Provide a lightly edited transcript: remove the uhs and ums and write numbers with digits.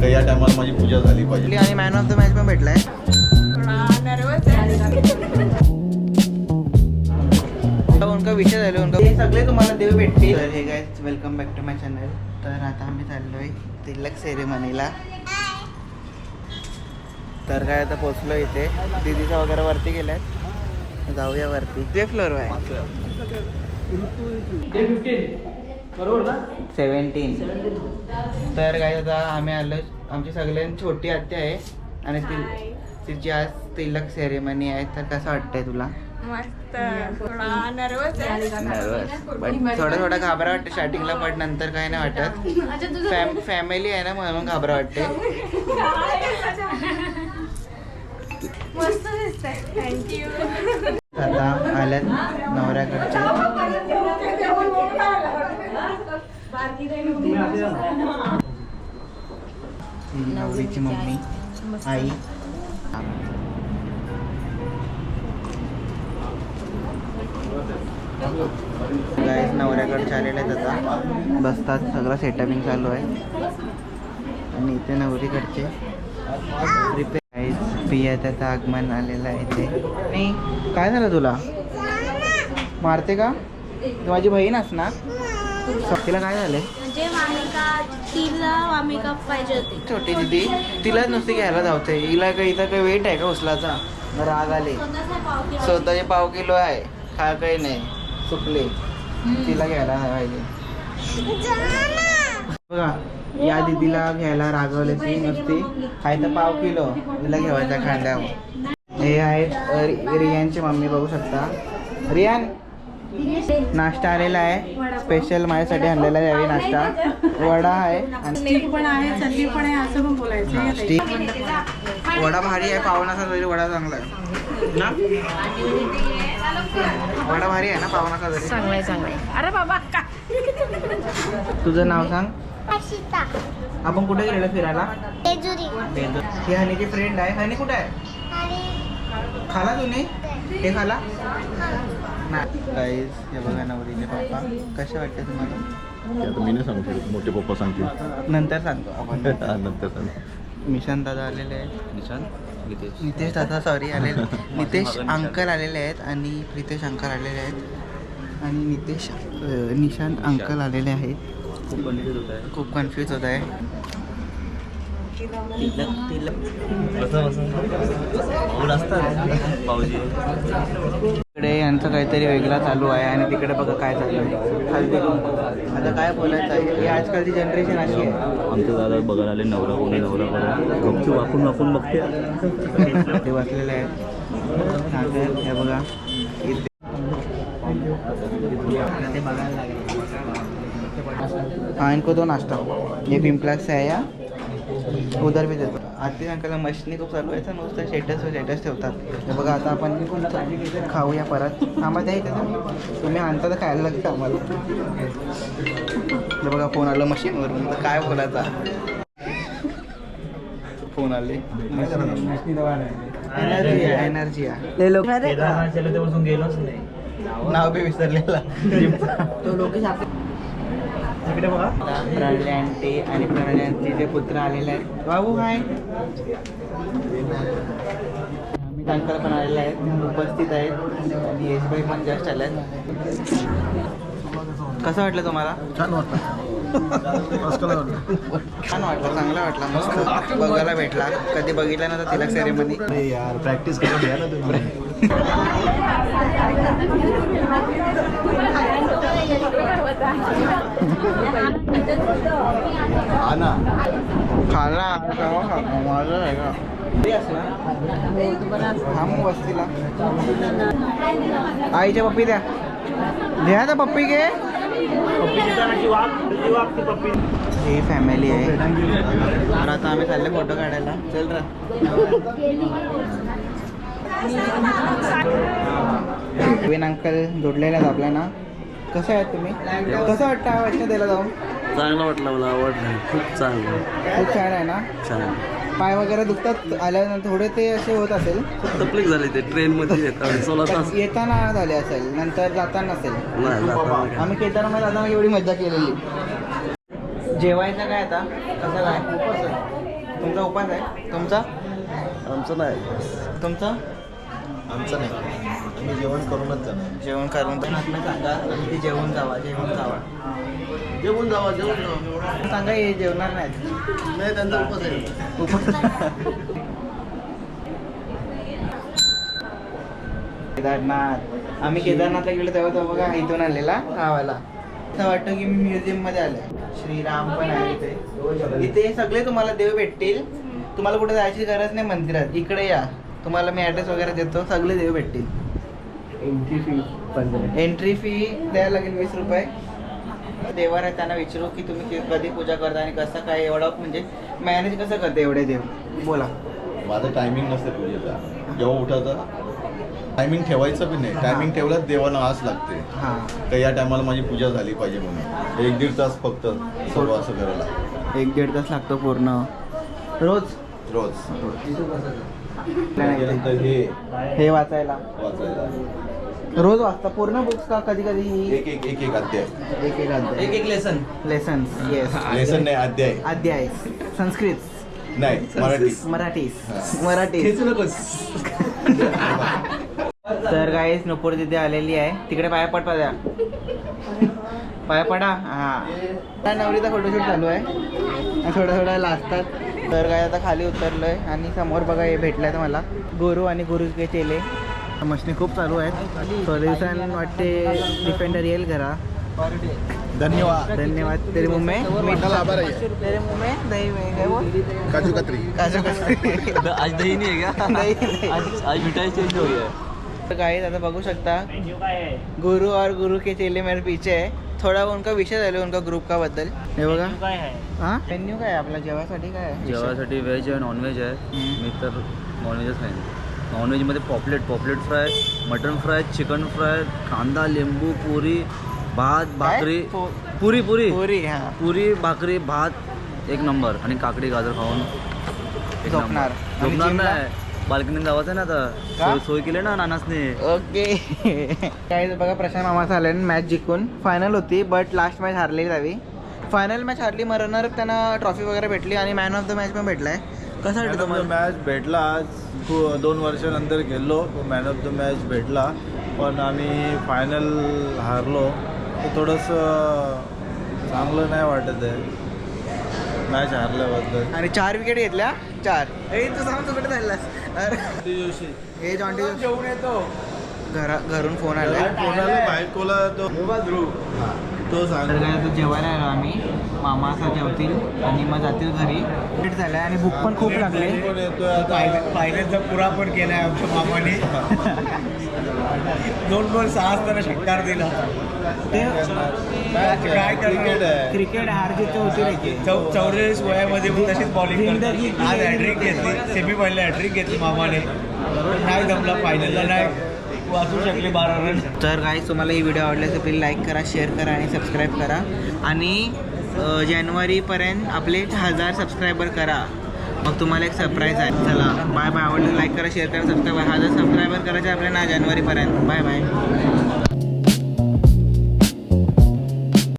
या टायमाला माझी पूजा झाली पाहिजे. आणि मॅन ऑफ द मॅच पण भेटलाय. उनका विषय झाले उनका सगळे तुम्हाला देव भेटतील. तर हे guys welcome back to my channel. तर आता आम्ही चाललोय तिलक सेरेमनीला. तर काय आता पोचलो इथे. दीदीचा वगैरे वरती गेलाय. जाऊया वरती. जे फ्लोअर आहे 17. तर काय आता आम्ही आलो. आमची सगळ्यांची छोटी आत्या आहे आणि तिची आज तिलक सेरेमनी आहे. तर कसं वाटतंय तुला? मस्त. थोडा नर्वस थोडा थोडा घाबरा वाटतं स्टार्टिंगला, पण नंतर काय नाही वाटत. फॅमिली आहे ना म्हणून घाबरा वाटते. मस्त दिसतंय. थँक्यू. आता आल्यात नवऱ्याकडचे. नवरीची मम्मी आई. गाईस नवऱ्याकडचे आलेले आहेत. आता बसतात. सगळं सेटअपिंग चालू आहे. आणि इथे नवरीकडचे प्रिया त्याचं आगमन आलेलं आहे इथे. नाही काय झालं तुला? मारते का? तू माझी बहीणच ना. तिला काय झालंय? म्हणजे मामिका पाहिजे होती. छोटी दिदी तिलाच नुसती घ्यायला धावते. हिला काही इथं काही वेट आहे का उचलाचा? राग आले. स्वतःचे $1.5 आहे. खा काही नाही चुकले. तिला घ्यायला पाहिजे. बघा या दीदीला घ्यायला रागवले. ती नुसती आहे तर $1.5 तिला घेवायचा खांद्यावर. हे आहेत रियानची मम्मी, बघू शकता. रियान नाश्ता आलेला आहे. स्पेशल माझ्यासाठी आणलेला आहे नाश्ता. वडा आहे आणि पण आहे, चटणी पण आहे, असं पण बोलायचं. वडा भारी आहे. पावनाचा जरी वडा चांगला आहे ना. वडा भारी आहे ना पावनाचा जरी. चांगलाय. अरे बाबा का. तुझं नाव सांग. आपण कुठे गेलेलो फिरायला? ही हनीची फ्रेंड आहे. हनी कुठे आहे? खाला तुम्ही हे खाला गाईस. हे बघा नवरीचे पप्पा. कसे वाटते तुम्हाला? आता मी नाही सांगतो, मोठे पप्पा सांगतील. नंतर सांगतो आपण. नंतर मिशन दादा आलेले आहेत. नितेश दादा सॉरी आलेले. नितेश अंकल आलेले आहेत आणि प्रितेश अंकल आलेले आहेत. आणि निशांत अंकल आलेले आहेत. खूप कन्फ्यूज होत आहे. इकडे यांचं काहीतरी वेगळा चालू आहे आणि तिकडे बघा काय चालू आहे. हल्दी आता काय बोलायचं आहे. ही आजकालची जनरेशन अशी आहे. आमचे दादा बघायला आले नवरा कोणी गपचूप वाकून बघते. ते बसलेले आहेत. हे बघा इथे ते बघायला लागेल. हाँ इनको दो नाश्ता. ये पिंपलास से है या उधर भी देतो. आधी अंकल मशनी खूप चालू आहे. नुसतं स्टेटस ठेवतात. हे बघा आता आपण खाऊया परत. आम्हाला द्यायचं तुम्ही आणता तर खायला लागतं आम्हाला. हे बघा फोन आलं मशीनवरून. काय बोलायचा. फोन आले. एनर्जी नाव बी विसरलेला. तिकडे बघा प्रणाली आंटी आणि प्रणाली आंटीचे पुत्र आलेले आहेत. बाबू हाय. अमित अंकल पण आलेले आहेत, उपस्थित आहेत. आणि यशभाई पण जस्ट आले आहेत. कसं वाटलं तुम्हाला? छान वाटतं. छान वाटलं, चांगला वाटला, मस्त बघायला भेटला. कधी बघितलं ना तर तिलक सेरेमनी. यार प्रॅक्टिस करून घ्या ना तुम्ही. हा ना खाला माझं आहे का हा मग वस्तीला. आईच्या पप्पी द्या. द्या तर पप्पी घे. ही फॅमिली आहे. तर आता आम्ही चालले फोटो काढायला. चल रा. नवीन अंकल जोडलेले आहेत आपल्याला. कसं आहे तुम्ही? कसं वाटतं हा वैष्णो देवीला जाऊन? चांगलं वाटलं, मला आवडलं. खूप चांगलं, खूप छान आहे ना. छान. पाय वगैरे दुखतात आल्यानंतर थोडे ते असे होत असेल. खूप तकलीफ झाली ते ट्रेनमध्ये येताना. 16 तास येताना झाले असेल, नंतर जाताना नसेल. नाही जाताना. आम्ही केदारमध्ये जाताना एवढी मजा केलेली. जेवायचं काय आता? कसं काय? माझा उपास आहे. तुमचा? आमचं नाही. तुमचा? आमचं नाही, आम्ही जेवण करूनच जाणार. जेवण करून पण आपलं सांगा आणि ते जेवण जावा. जेवून जावा. सांगा हे जेवणार नाहीत. नाही, त्यांचा उपवास आहे. केदारनाथ, आम्ही केदारनाथला गेलो तेव्हा बघा इथून आलेला गावाला. असं वाटतं की मी म्युझियम मध्ये आलोय. श्रीराम पण आहे इथे. इथे सगळे तुम्हाला देव भेटतील. तुम्हाला कुठे जायची गरज नाही मंदिरात. इकडे या, तुम्हाला मी ऍड्रेस वगैरे देतो. सगळे देव भेटतील. एंट्री फी द्यायला लागेल 20 रुपये. देवार आहे त्यांना विचारू की तुम्ही कधी पूजा करता आणि कसं काय एवढं म्हणजे मॅनेज कसं करते एवढे देव. बोला. माझं टायमिंग नसते पूजेचा. जेव्हा उठायचं टायमिंग ठेवायचं बी नाही. टायमिंग ठेवलाच देवाला आस लागते हां, तर या टायमाला माझी पूजा झाली पाहिजे म्हणून. 1-1.5 तास फक्त सर्व असं करायला. 1-1.5 तास लागतो पूर्ण रोज. त्यानंतर हे वाचायला वाचायला रोज वाचता पूर्ण बुक्स का कधी कधी एक अध्याय. एक अध्याय. एक लेसन. लेसन्स. येस. लेसन नाही, अध्याय. अध्याय. संस्कृत. नाही, मराठी. हां. मराठी. नकोस. तर गाईस नुपूर तिथे आलेली आहे. तिकडे पाया पडता द्या. पाया पडा. हा, नवरीचा फोटोशूट चालू आहे. थोडं लाजतात. तर काय आता खाली उतरलोय आणि समोर बघा हे भेटलंय मला गुरु आणि गुरुचे चेले. मशनी खूप चालू आहेत. थोड्या दिवसांनी वाटते डिफेंडर येईल घरा. धन्यवाद. तेरे मुंह में आभार आहे. तेरे मुंह में दही में काय बोल? काजू कतरी. काजू कतरी. आज दही नहीं है क्या? दही. आज मिठाई चेंज हो गया है. गाइस आता बघू शकता गुरु और गुरु के चेले मेरे पीछे है. थोडा उनका विषय झाला उनका ग्रुप का बद्दल. हे बघा हां मेन्यू काय आहे आपला जेवासाठी काय आहे? जेवासाठी व्हेज आहे नॉनव्हेज आहे. मी तर नॉनव्हेजच खाईन. नॉनव्हेजमध्ये paplet fry, mutton fry, chicken fry, कांदा लिंबू, पुरी, भात, भाकरी, पुरी हां पुरी भाकरी भात एक नंबर आणि काकडी गाजर खाऊन एक झोपणार. नंबर. आणि झोपणार जिमला? नाही. बाल्कनीत जावंच आहे ना आता. का? सोय केली ना नानासने. ओके. काय बघा प्रशांत मामाचा आले मॅच जिंकून. फायनल होती बट लास्ट मॅच हारलेली जावी. फायनल मॅच हारली मरणार त्यांना ट्रॉफी वगैरे भेटली आणि मॅन ऑफ द मॅच पण भेटलाय. कसं वाटतं तुम्हाला? मॅच भेटला आज 2 वर्षानंतर गेलो मॅन ऑफ द मॅच भेटला पण आम्ही फायनल हारलो तर थोडंसं चांगलं नाही वाटत आहे मॅच हारल्याबद्दल. आणि 4 विकेट घेतल्या. 4 हे तू सांग तू कुठे झालास? हे जॉन्टी जेवून येतो घरून फोन आला. कोणाला बायकोला तो सांग. तर काय आता जेवायला आलो आम्ही. मामा असा जेवतील आणि मग जातील घरी. लेट झालाय आणि भूक पण खूप लागली. कोण येतोय आता? फायनलचा पुरा पण केलाय आमच्या मामाने. 2 बॉल 6 असताना षटकार दिला. ते काय क्रिकेट आहे. क्रिकेट हार जित होती रे की. 44 वयामध्ये पण तशीच बॉलिंग करतात. आज हॅट्रिक घेतली. सेमी फायनल हॅट्रिक घेतली मामाने. पण नाही जमला फायनलला नाही वाचू शकले 12 रन. तर गाईज तुम्हाला ही व्हिडिओ आवडली तर प्लीज लाईक करा, शेअर करा आणि सबस्क्राईब करा. आणि जानेवारीपर्यंत आपले 1000 सबस्क्रायबर करा. मग तुम्हाला एक सरप्राईज आहे. चला बाय बाय. आवडलं लाईक करा, शेअर करा, सबस्क्राईब करा. 1000 सबस्क्रायबर करायचे आपल्याला जानेवारीपर्यंत. Bye bye.